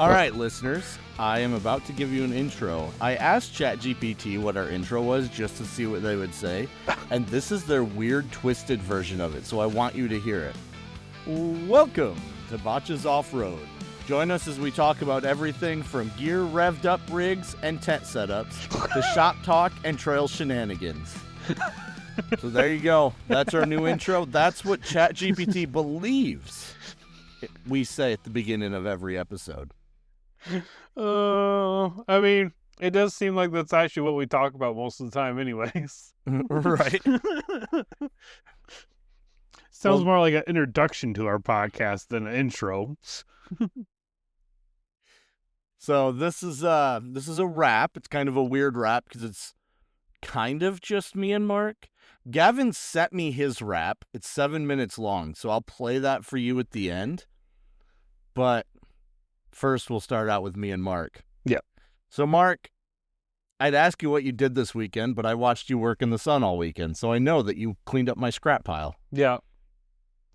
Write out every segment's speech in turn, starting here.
All right, listeners, I am about to give you an intro. I asked ChatGPT what our intro was just to see what they would say, and this is their weird, twisted version of it, so I want you to hear it. Welcome to Botches Off-Road. Join us as we talk about everything from gear revved up rigs and tent setups to shop talk and trail shenanigans. So there you go. That's our new intro. That's what ChatGPT believes we say at the beginning of every episode. I mean, it does seem like that's actually what we talk about most of the time anyways. Right. Sounds more like an introduction to our podcast than an intro. So this is a wrap. It's kind of a weird wrap because it's kind of just me and Mark. Gavin sent me his wrap. It's 7 minutes long, so I'll play that for you at the end. But first, we'll start out with me and Mark. Yeah. So, Mark, I'd ask you what you did this weekend, but I watched you work in the sun all weekend, so I know that you cleaned up my scrap pile. Yeah.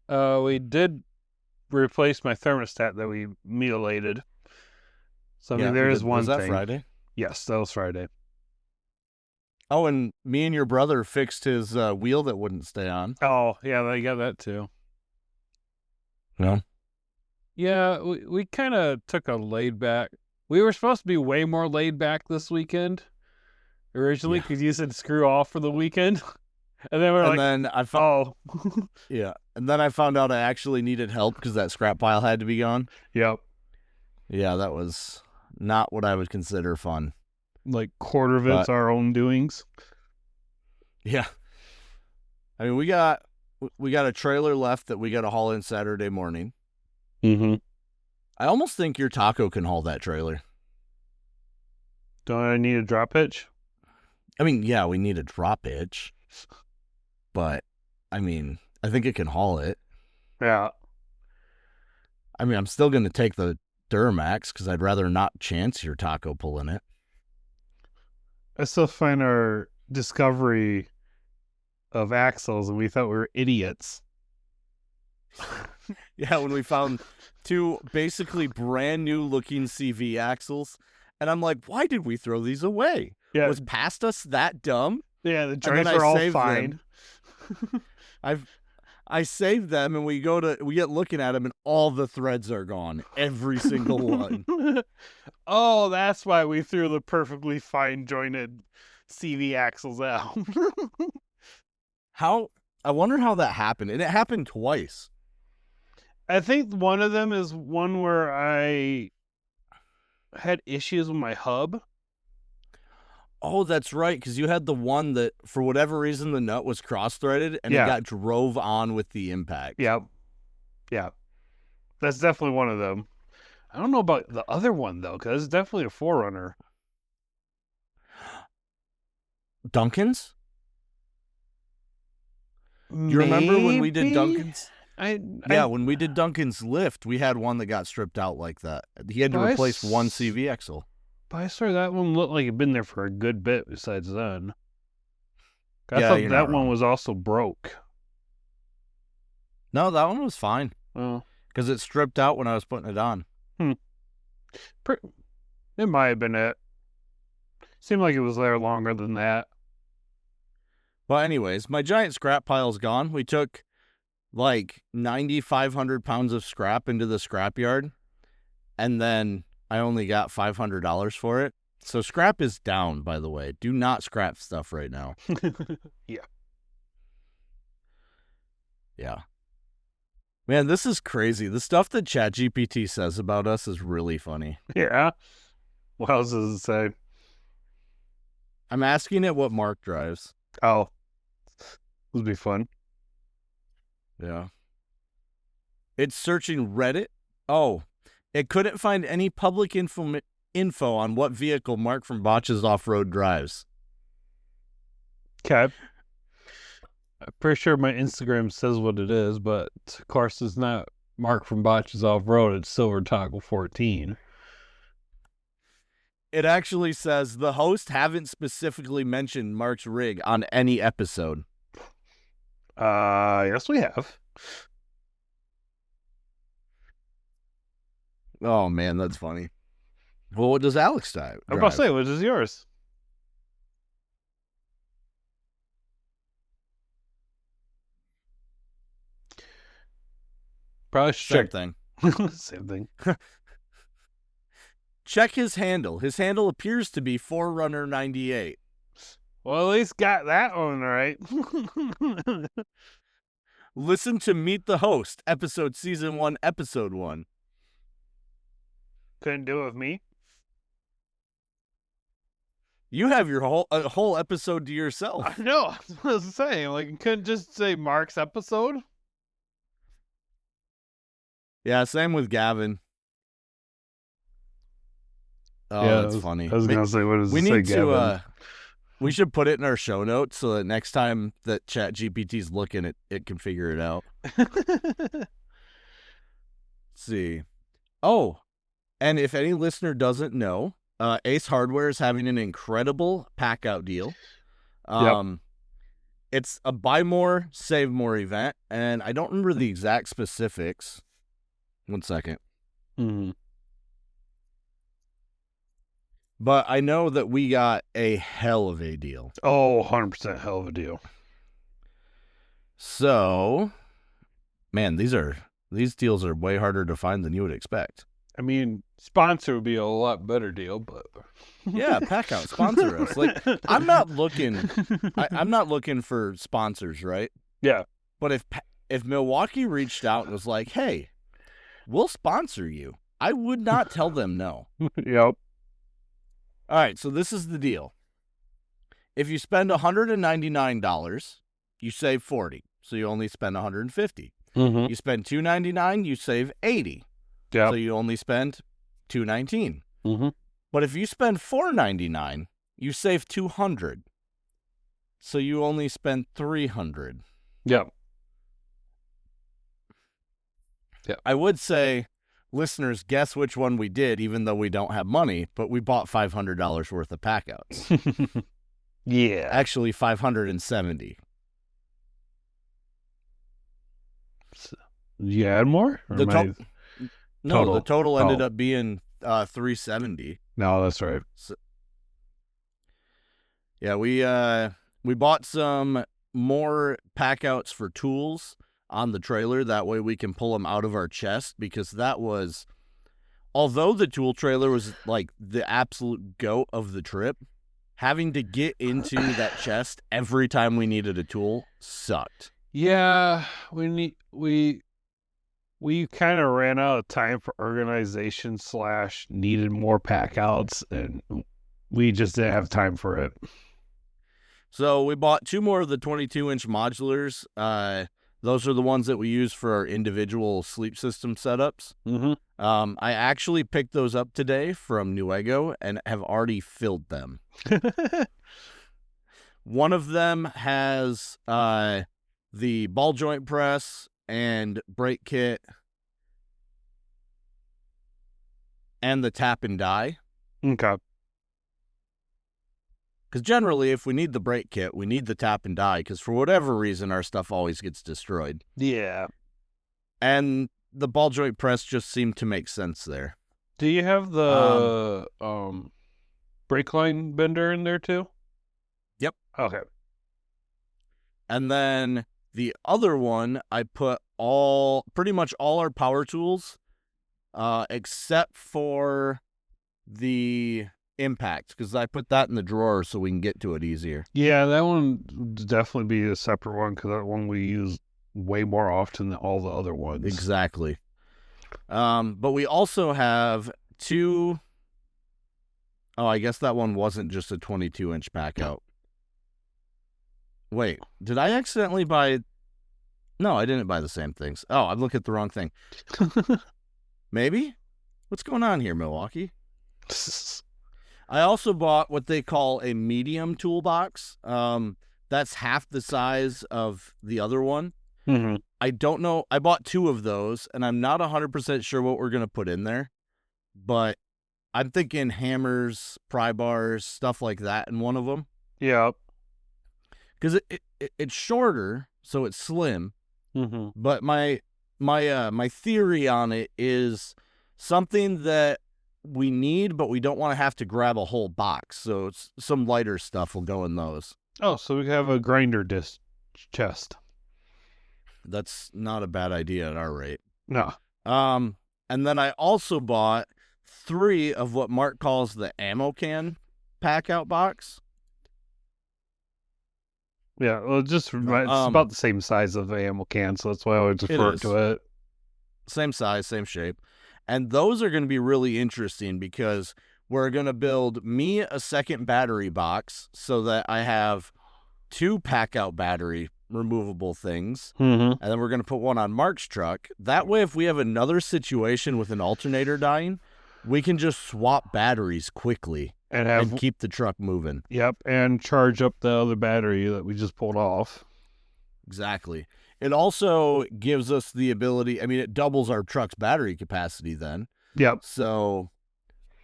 We did replace my thermostat that we mutilated. So, I mean, there is one thing. Was that Friday? Yes, that was Friday. Oh, and me and your brother fixed his wheel that wouldn't stay on. Oh, yeah, they got that too. No? Yeah, we kind of took a laid back. We were supposed to be way more laid back this weekend originally because you said screw off for the weekend. And then yeah. And then I found out I actually needed help because that scrap pile had to be gone. Yep. Yeah, that was not what I would consider fun. Like quarter of it's our own doings. Yeah. I mean, we got a trailer left that we got to haul in Saturday morning. Mm-hmm. I almost think your taco can haul that trailer. Don't I need a drop hitch? I mean, yeah, we need a drop hitch. But, I mean, I think it can haul it. Yeah. I mean, I'm still going to take the Duramax because I'd rather not chance your taco pulling it. I still find our discovery of axles and we thought we were idiots. Yeah, when we found two basically brand new looking CV axles. And I'm like, why did we throw these away? Yeah. Was past us that dumb? Yeah, the joints are all fine. I saved them and we get looking at them and all the threads are gone. Every single one. Oh, that's why we threw the perfectly fine jointed CV axles out. I wonder how that happened. And it happened twice. I think one of them is one where I had issues with my hub. Oh, that's right, because you had the one that, for whatever reason, the nut was cross-threaded, and it got drove on with the impact. Yeah. Yeah. That's definitely one of them. I don't know about the other one, though, because it's definitely a Forerunner. Duncan's? Do you remember when we did Duncan's? When we did Duncan's lift, we had one that got stripped out like that. He had to replace one CV axle. But I swear that one looked like it'd been there for a good bit besides then. I thought that one was also broke. No, that one was fine. Oh. Because it stripped out when I was putting it on. It might have been it. Seemed like it was there longer than that. Well, anyways, my giant scrap pile's gone. We took like 9,500 pounds of scrap into the scrapyard, and then I only got $500 for it. So scrap is down, by the way. Do not scrap stuff right now. Yeah. Yeah. Man, this is crazy. The stuff that ChatGPT says about us is really funny. Yeah. What else does it say? I'm asking it what Mark drives. Oh. This would be fun. Yeah. It's searching Reddit. Oh. It couldn't find any public info on what vehicle Mark from Botches Off-Road drives. Okay. I'm pretty sure my Instagram says what it is, but of course it's not Mark from Botches Off-Road. It's Silver Toggle 14. It actually says the host haven't specifically mentioned Mark's rig on any episode. Yes, we have. Oh man, that's funny. Well, what does Alex drive? I'm about to say, what is yours? Probably should Same check. thing. Same thing. Check his handle. His handle appears to be Forerunner 98. Well, at least got that one right. Listen to Meet the Host, Season 1, Episode 1. Couldn't do it with me. You have your whole episode to yourself. I know. That's what I was saying. Like, you couldn't just say Mark's episode. Yeah, same with Gavin. Oh, yeah, that's funny. I was gonna say, what does we it say, need Gavin? to. We should put it in our show notes so that next time that ChatGPT's looking, it can figure it out. Let's see. Oh, and if any listener doesn't know, Ace Hardware is having an incredible pack out deal. It's a buy more, save more event, and I don't remember the exact specifics. 1 second. Mm-hmm. But I know that we got a hell of a deal. Oh, 100% hell of a deal. So, man, these deals are way harder to find than you would expect. I mean, sponsor would be a lot better deal, but yeah, pack out, sponsor us. Like, I'm not looking for sponsors, right? Yeah. But if Milwaukee reached out and was like, "Hey, we'll sponsor you," I would not tell them no. Yep. All right, so this is the deal. If you spend $199, you save $40, so you only spend $150. Mm-hmm. You spend $299, you save $80. Yeah. So you only spend $219. Mm-hmm. But if you spend $499, you save $200. So you only spend $300. Yep. Yeah. I would say, listeners, guess which one we did, even though we don't have money, but we bought $500 worth of packouts. Yeah. Actually, $570. Did you add more? The total ended up being $370. No, that's right. So, yeah, we bought some more packouts for tools on the trailer. That way we can pull them out of our chest, because that was, although the tool trailer was like the absolute goat of the trip, having to get into that chest every time we needed a tool sucked. Yeah, we kind of ran out of time for organization / needed more packouts, and we just didn't have time for it. So we bought 2 more of the 22-inch modulars. Those are the ones that we use for our individual sleep system setups. Mm-hmm. I actually picked those up today from Neweggo and have already filled them. One of them has the ball joint press and brake kit and the tap and die. Okay. Because generally, if we need the brake kit, we need the tap and die, because for whatever reason, our stuff always gets destroyed. Yeah. And the ball joint press just seemed to make sense there. Do you have the brake line bender in there too? Yep. Okay. And then the other one, I put pretty much all our power tools, except for the impact, because I put that in the drawer so we can get to it easier. Yeah, that one would definitely be a separate one, because that one we use way more often than all the other ones. Exactly. But we also have 2. Oh, I guess that one wasn't just a 22-inch pack out. Wait, did I accidentally buy? No, I didn't buy the same things. Oh, I'm looking at the wrong thing. Maybe? What's going on here, Milwaukee? I also bought what they call a medium toolbox. That's half the size of the other one. Mm-hmm. I don't know. I bought 2 of those, and I'm not 100% sure what we're going to put in there. But I'm thinking hammers, pry bars, stuff like that in one of them. Yeah. Because it's shorter, so it's slim. Mm-hmm. But my theory on it is, something that we need, but we don't want to have to grab a whole box. So it's some lighter stuff will go in those. Oh, so we have a grinder disc chest. That's not a bad idea at our rate. No. And then I also bought 3 of what Mark calls the ammo can pack out box. Yeah, well, it's about the same size of the ammo can, so that's why I always refer to it. Same size, same shape. And those are going to be really interesting because we're going to build me a second battery box so that I have 2 pack out battery removable things. Mm-hmm. And then we're going to put one on Mark's truck. That way, if we have another situation with an alternator dying, we can just swap batteries quickly and keep the truck moving. Yep, and charge up the other battery that we just pulled off. Exactly. It also gives us the ability, I mean, it doubles our truck's battery capacity then. Yep. So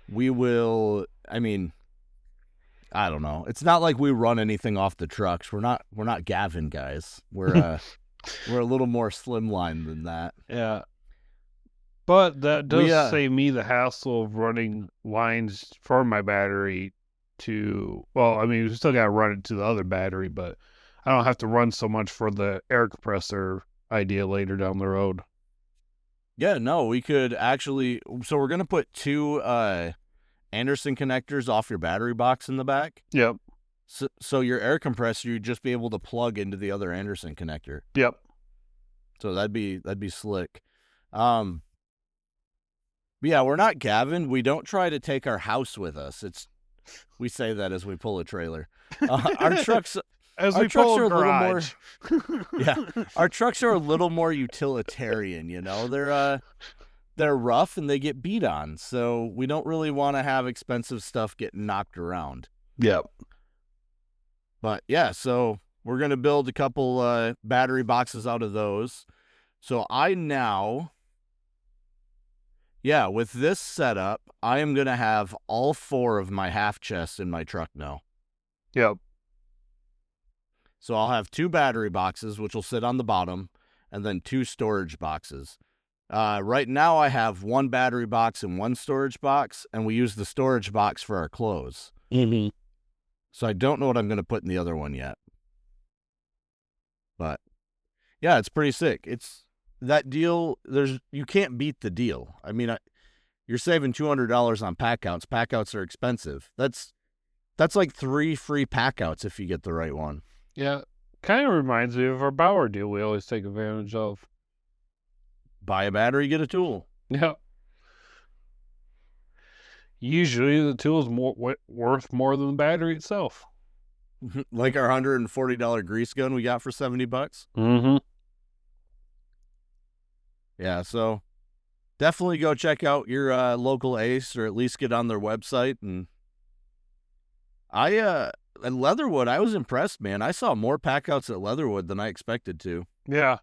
we will, I mean, I don't know. It's not like we run anything off the trucks. We're not Gavin guys. We're a little more slimline than that. Yeah. But that does save me the hassle of running lines for my battery to, well, I mean, we still got to run it to the other battery, but I don't have to run so much for the air compressor idea later down the road. Yeah, no, we could actually, so we're going to put 2 Anderson connectors off your battery box in the back. Yep. So your air compressor, you'd just be able to plug into the other Anderson connector. Yep. So that'd be slick. But yeah, we're not Gavin. We don't try to take our house with us. We say that as we pull a trailer. Our trucks as our we trucks pull are a a little more garage. Yeah. Our trucks are a little more utilitarian, you know. They're rough and they get beat on. So we don't really want to have expensive stuff getting knocked around. Yep. But yeah, so we're going to build a couple battery boxes out of those. So with this setup, I am going to have all 4 of my half chests in my truck now. Yep. So I'll have 2 battery boxes, which will sit on the bottom, and then 2 storage boxes. Right now I have 1 battery box and 1 storage box, and we use the storage box for our clothes. Mm-hmm. So I don't know what I'm going to put in the other one yet. But yeah, it's pretty sick. It's that deal. You can't beat the deal. I mean, you're saving $200 on packouts. Packouts are expensive. That's like 3 free packouts if you get the right one. Yeah, kind of reminds me of our Bauer deal we always take advantage of. Buy a battery, get a tool. Yeah. Usually the tool is worth more than the battery itself. Like our $140 grease gun we got for $70. Mm-hmm. Yeah, so definitely go check out your local Ace, or at least get on their website. And at Leatherwood, I was impressed, man. I saw more packouts at Leatherwood than I expected to. Yeah.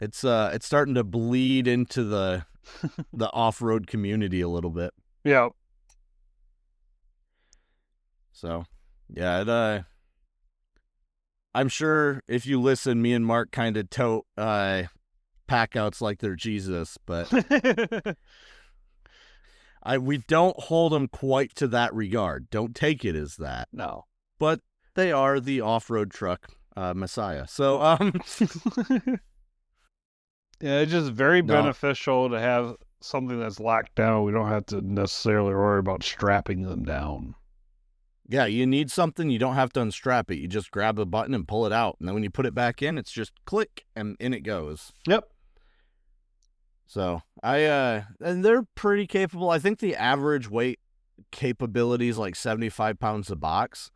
It's starting to bleed into the off-road community a little bit. Yeah. So, yeah, I'm sure if you listen, me and Mark kind of tote packouts like they're Jesus, but we don't hold them quite to that regard. Don't take it as that. No. But they are the off-road truck messiah. So, yeah, it's just very beneficial to have something that's locked down. We don't have to necessarily worry about strapping them down. Yeah, you need something, you don't have to unstrap it. You just grab the button and pull it out. And then when you put it back in, it's just click and in it goes. Yep. So, and they're pretty capable. I think the average weight capability is like 75 pounds a box.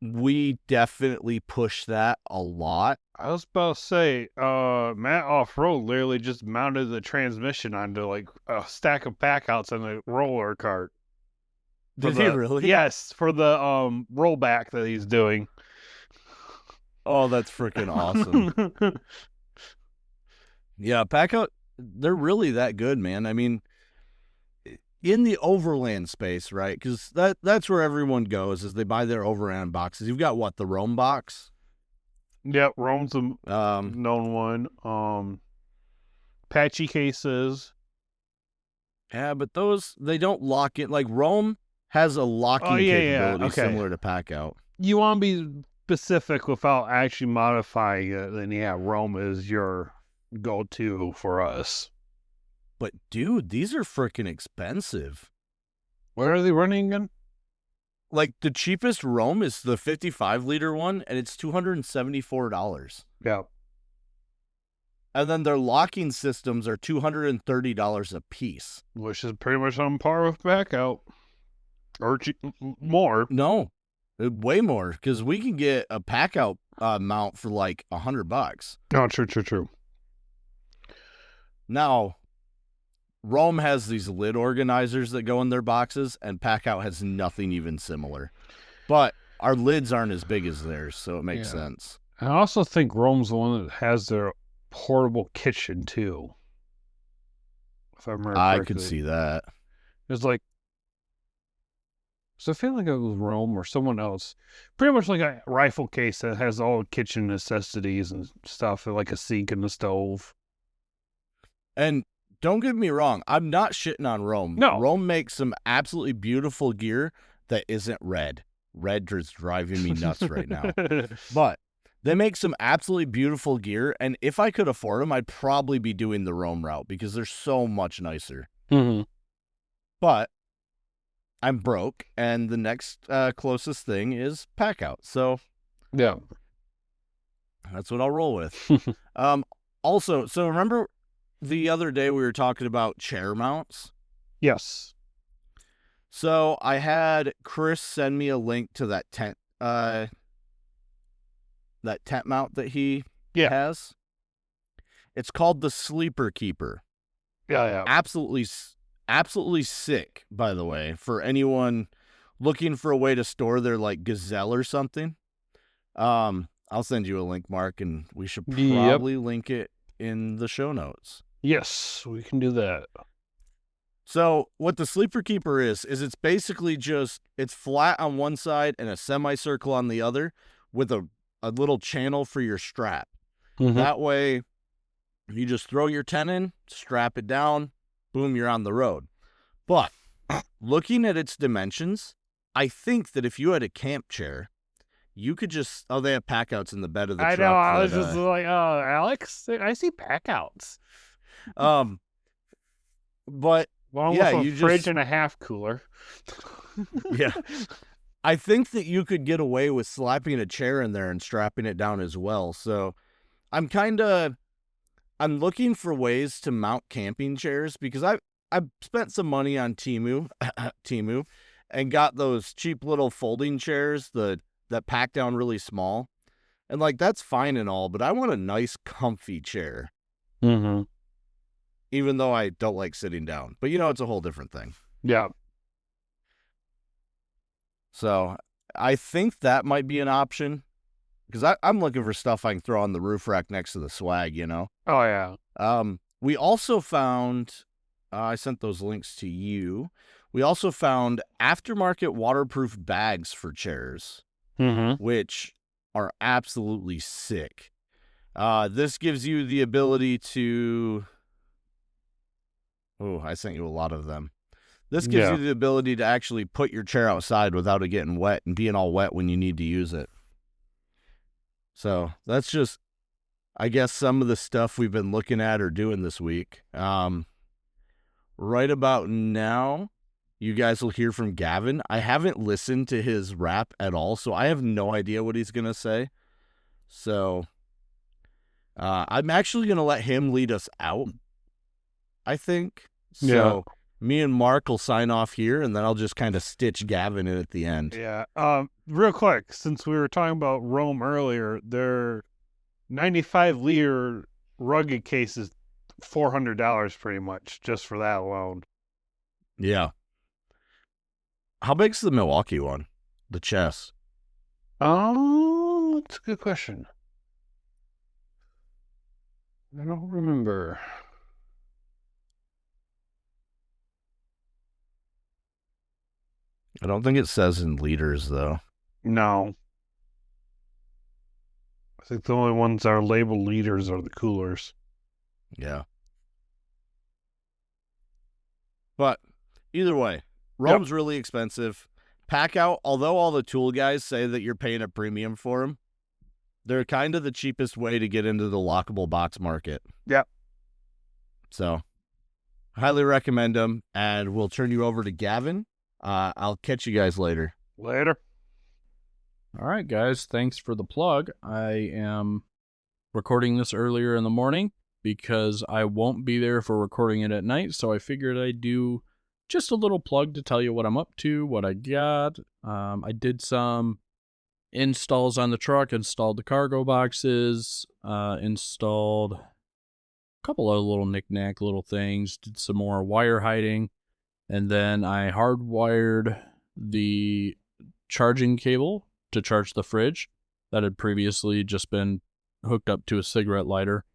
We definitely push that a lot. I was about to say, Matt Off-Road literally just mounted the transmission onto like a stack of packouts in a roller cart. Did he really? Yes, for the rollback that he's doing. Oh, that's freaking awesome. Yeah, packout, they're really that good, man. I mean, in the overland space, right? Because that's where everyone goes, is they buy their overland boxes. You've got what, the Rome box? Yep, Rome's a known one. patchy cases. Yeah, but those, they don't lock in. Like Rome has a locking capability Okay. similar to Packout. You want to be specific without actually modifying it, then yeah, Rome is your go-to for us. But dude, these are freaking expensive. What are they running again? Like the cheapest Rome is the 55-liter one, and it's $274. Yeah. And then their locking systems are $230 a piece. Which is pretty much on par with Packout. Or more. No, way more, because we can get a Packout mount for like $100. Oh, true. Now, Rome has these lid organizers that go in their boxes, and Packout has nothing even similar. But our lids aren't as big as theirs, so it makes sense. I also think Rome's the one that has their portable kitchen too. If I remember correctly. I could see that. It's like, so I feel like it was Rome or someone else. Pretty much like a rifle case that has all kitchen necessities and stuff, like a sink and a stove. And don't get me wrong, I'm not shitting on Rome. No. Rome makes some absolutely beautiful gear that isn't red. Red is driving me nuts right now. But they make some absolutely beautiful gear, and if I could afford them, I'd probably be doing the Rome route because they're so much nicer. Mm-hmm. But I'm broke, and the next closest thing is Packout. So yeah, that's what I'll roll with. Also, so remember the other day we were talking about chair mounts? Yes. So I had Chris send me a link to that tent mount that he has. It's called the Sleeper Keeper. Yeah. Absolutely sick, by the way, for anyone looking for a way to store their like Gazelle or something. I'll send you a link, Mark, and we should probably link it in the show notes. Yes, we can do that. So what the Sleeper Keeper is it's basically just, it's flat on one side and a semicircle on the other with a little channel for your strap. Mm-hmm. That way you just throw your tent in, strap it down, boom, you're on the road. But looking at its dimensions, I think that if you had a camp chair, you could just, they have Packouts in the bed of the truck. I know, I was just like, Alex, I see Packouts. But well, yeah, with a fridge and a half cooler. Yeah. I think that you could get away with slapping a chair in there and strapping it down as well. So I'm looking for ways to mount camping chairs because I've spent some money on Temu and got those cheap little folding chairs that pack down really small. And like, that's fine and all, but I want a nice comfy chair. Mm-hmm. Even though I don't like sitting down. But it's a whole different thing. Yeah. So I think that might be an option because I'm looking for stuff I can throw on the roof rack next to the swag, Oh, yeah. We also found, I sent those links to you. We also found aftermarket waterproof bags for chairs, which are absolutely sick. This gives you the ability to... Oh, I sent you a lot of them. This gives you the ability to actually put your chair outside without it getting wet and being all wet when you need to use it. So that's just, I guess, some of the stuff we've been looking at or doing this week. Right about now, you guys will hear from Gavin. I haven't listened to his rap at all, so I have no idea what he's going to say. So I'm actually going to let him lead us out, I think. So me and Mark will sign off here, and then I'll just kind of stitch Gavin in at the end. Yeah. Real quick, since we were talking about Rome earlier, their 95-liter rugged case is $400 pretty much just for that alone. Yeah. How big's the Milwaukee one? The chest? Oh, that's a good question. I don't remember. I don't think it says in liters, though. No. I think the only ones that are labeled liters are the coolers. Yeah. But either way, Rome's really expensive. Pack out, although all the tool guys say that you're paying a premium for them, they're kind of the cheapest way to get into the lockable box market. Yep. So, highly recommend them, and we'll turn you over to Gavin. I'll catch you guys later. Later. All right, guys. Thanks for the plug. I am recording this earlier in the morning because I won't be there for recording it at night, so I figured I'd do just a little plug to tell you what I'm up to, what I got. I did some installs on the truck, installed the cargo boxes, installed a couple of little knick-knack little things, did some more wire hiding, and then I hardwired the charging cable to charge the fridge that had previously just been hooked up to a cigarette lighter.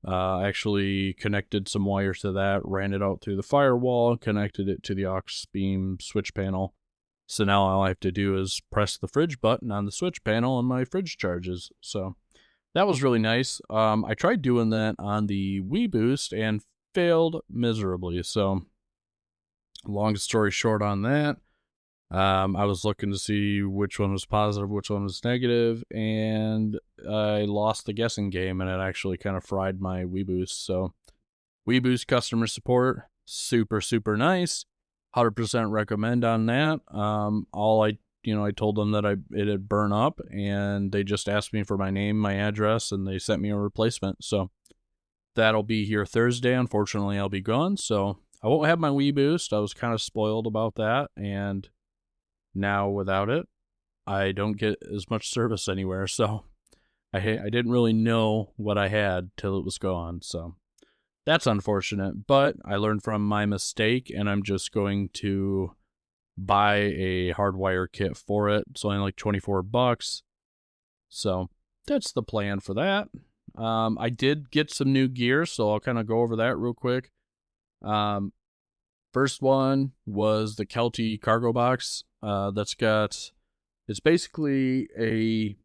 I actually connected some wires to that, ran it out through the firewall, connected it to the aux beam switch panel. So now all I have to do is press the fridge button on the switch panel and my fridge charges. So that was really nice. I tried doing that on the Wii Boost and failed miserably. So long story short on that, I was looking to see which one was positive, which one was negative, and I lost the guessing game, and it actually kind of fried my Wii Boost. So Wii Boost customer support, super, super nice. 100% recommend on that. I told them that it had burned up, and they just asked me for my name, my address, and they sent me a replacement. So that'll be here Thursday. Unfortunately, I'll be gone, so I won't have my Wii Boost. I was kind of spoiled about that, and now without it, I don't get as much service anywhere. So I didn't really know what I had till it was gone. So that's unfortunate, but I learned from my mistake, and I'm just going to buy a hardwire kit for it. It's only like $24. So that's the plan for that. I did get some new gear, so I'll kind of go over that real quick. First one was the Kelty cargo box. It's basically a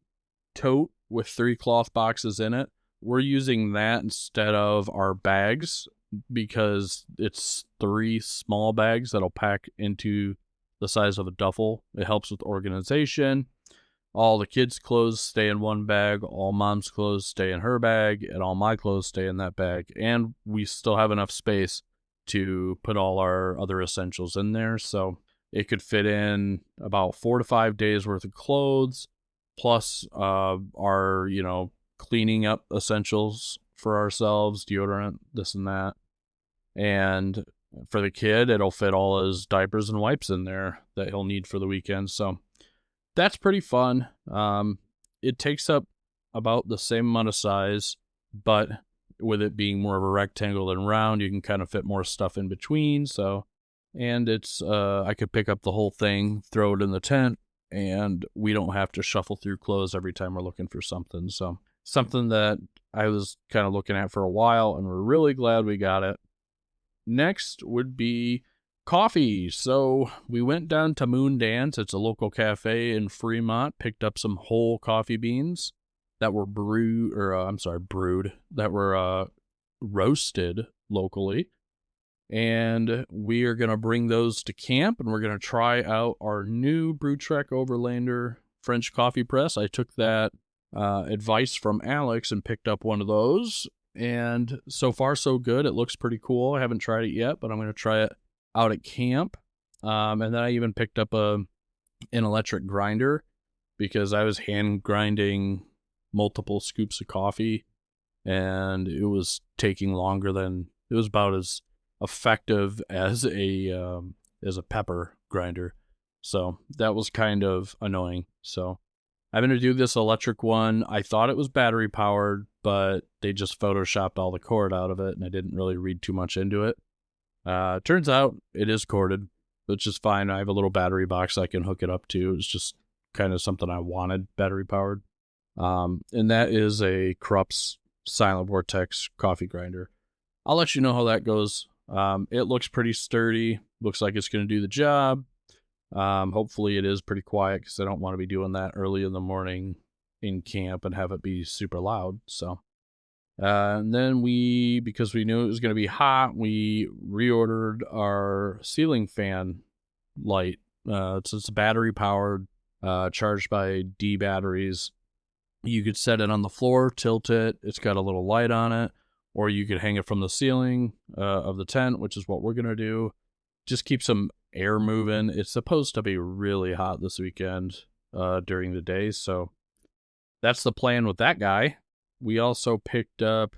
tote with 3 cloth boxes in it. We're using that instead of our bags because it's 3 small bags that'll pack into the size of a duffel. It helps with organization. All the kids' clothes stay in one bag, all mom's clothes stay in her bag, and all my clothes stay in that bag. And we still have enough space to put all our other essentials in there. So it could fit in about 4 to 5 days worth of clothes, plus our, cleaning up essentials for ourselves, deodorant, this and that. And for the kid, it'll fit all his diapers and wipes in there that he'll need for the weekend. So that's pretty fun. It takes up about the same amount of size, but with it being more of a rectangle than round, you can kind of fit more stuff in between. So, and it's, I could pick up the whole thing, throw it in the tent, and we don't have to shuffle through clothes every time we're looking for something. So something that I was kind of looking at for a while, and we're really glad we got it. Next would be coffee. So we went down to Moon Dance. It's a local cafe in Fremont, picked up some whole coffee beans that were brewed, that were roasted locally. And we are going to bring those to camp, and we're going to try out our new BrewTrek Overlander French coffee press. I took that advice from Alex and picked up one of those. And so far, so good. It looks pretty cool. I haven't tried it yet, but I'm going to try it out at camp. And then I even picked up an electric grinder because I was hand grinding multiple scoops of coffee, and it was taking longer than, it was about as effective as a pepper grinder. So that was kind of annoying. So I'm going to do this electric one. I thought it was battery powered, but they just photoshopped all the cord out of it, and I didn't really read too much into it. Turns out it is corded, which is fine. I have a little battery box I can hook it up to. It's just kind of something I wanted battery powered. And that is a Krups Silent Vortex coffee grinder. I'll let you know how that goes. It looks pretty sturdy. Looks like it's going to do the job. Hopefully it is pretty quiet because I don't want to be doing that early in the morning in camp and have it be super loud. So, And then because we knew it was going to be hot, we reordered our ceiling fan light. It's battery powered, charged by D batteries. You could set it on the floor, tilt it. It's got a little light on it, or you could hang it from the ceiling of the tent, which is what we're going to do. Just keep some air moving. It's supposed to be really hot this weekend during the day, so that's the plan with that guy. We also picked up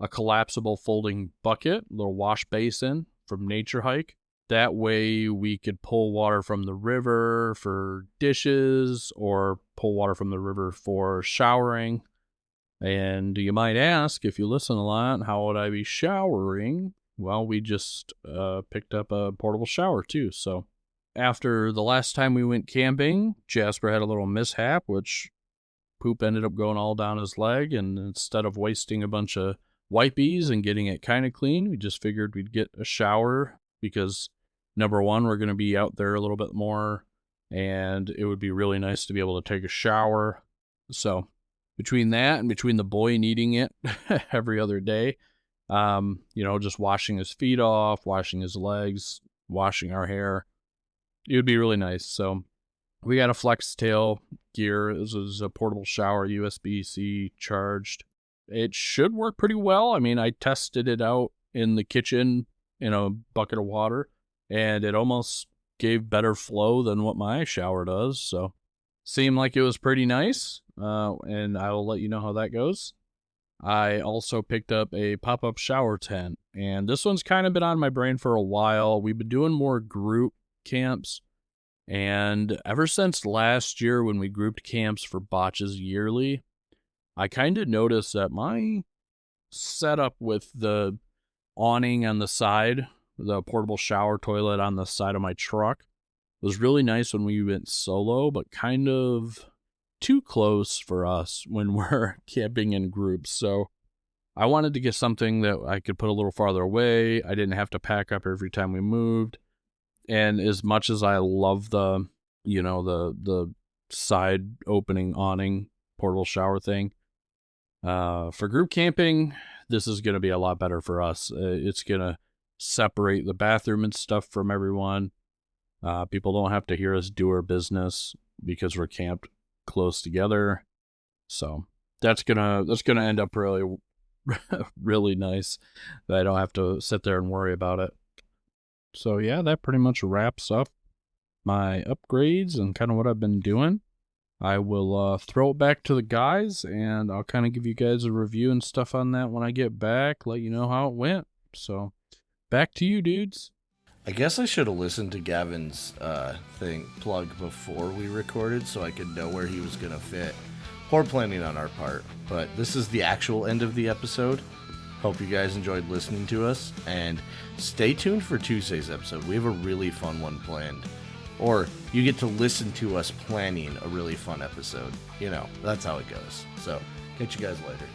a collapsible folding bucket, little wash basin from Nature Hike. That way we could pull water from the river for dishes or pull water from the river for showering. And you might ask, if you listen a lot, how would I be showering? Well, we just picked up a portable shower too. So after the last time we went camping, Jasper had a little mishap, which poop ended up going all down his leg, and instead of wasting a bunch of wipies and getting it kind of clean, we just figured we'd get a shower because, number one, we're going to be out there a little bit more, and it would be really nice to be able to take a shower. So between that and between the boy needing it every other day, just washing his feet off, washing his legs, washing our hair, it would be really nice. So we got a flex tail gear. This is a portable shower, USB-C charged. It should work pretty well. I mean, I tested it out in the kitchen in a bucket of water, and it almost gave better flow than what my shower does. So seemed like it was pretty nice, and I will let you know how that goes. I also picked up a pop-up shower tent, and this one's kind of been on my brain for a while. We've been doing more group camps, and ever since last year when we grouped camps for botches yearly, I kind of noticed that my setup with the awning on the side, the portable shower toilet on the side of my truck, was really nice when we went solo, but kind of too close for us when we're camping in groups. So I wanted to get something that I could put a little farther away. I didn't have to pack up every time we moved. And as much as I love the side opening awning portable shower thing, for group camping, this is going to be a lot better for us. It's going to separate the bathroom and stuff from everyone. People don't have to hear us do our business because we're camped close together. So that's gonna end up really, really nice. That I don't have to sit there and worry about it. So yeah, that pretty much wraps up my upgrades and kind of what I've been doing. I will throw it back to the guys, and I'll kind of give you guys a review and stuff on that when I get back, let you know how it went. So back to you, dudes. I guess I should have listened to Gavin's plug before we recorded so I could know where he was going to fit. Poor planning on our part, but this is the actual end of the episode. Hope you guys enjoyed listening to us, and stay tuned for Tuesday's episode. We have a really fun one planned. Or you get to listen to us planning a really fun episode. That's how it goes. So, catch you guys later.